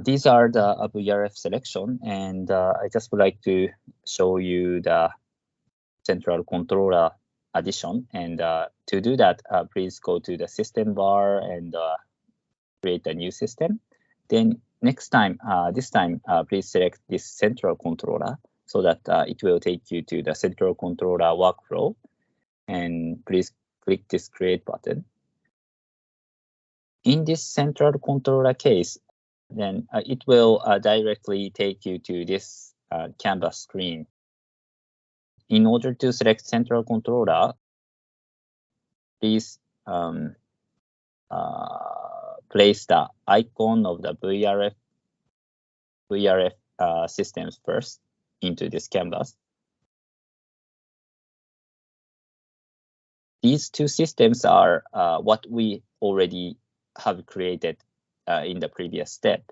These are the VRF selection, and I just would like to show you the central controller addition. And to do that, please go to the system bar and create a new system. Then this time, please select this central controller so that it will take you to the central controller workflow. And please click this create button. In this central controller case, then it will directly take you to this canvas screen. In order to select central controller, please place the icon of the VRF systems first into this canvas. These two systems are what we already have created in the previous step.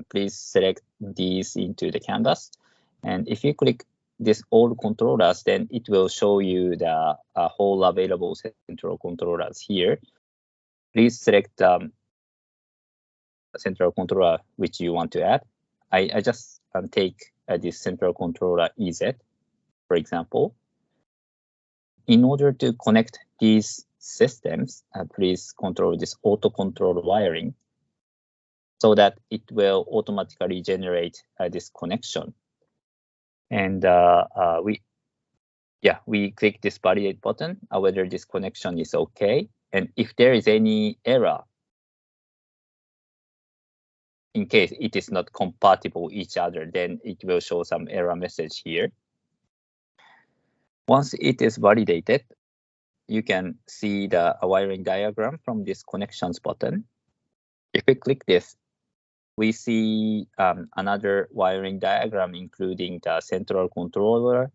Please select these into the canvas. And if you click this all controllers, then it will show you the whole available central controllers here. Please select central controller which you want to add. I just take this central controller EZ, for example. In order to connect these systems, please control this auto control wiring so that it will automatically generate this connection. And we click this validate button whether this connection is okay. And if there is any error, in case it is not compatible each other, then it will show some error message here. Once it is validated, you can see the wiring diagram from this connections button. If we click this, we see another wiring diagram, including the central controller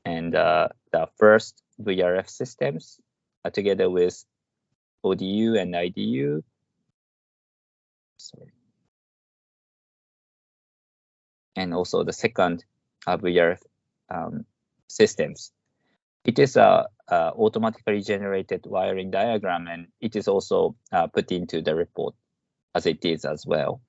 and the first VRF systems together with ODU and IDU. Sorry. And also the second VRF systems. It is a automatically generated wiring diagram, and it is also put into the report as it is as well.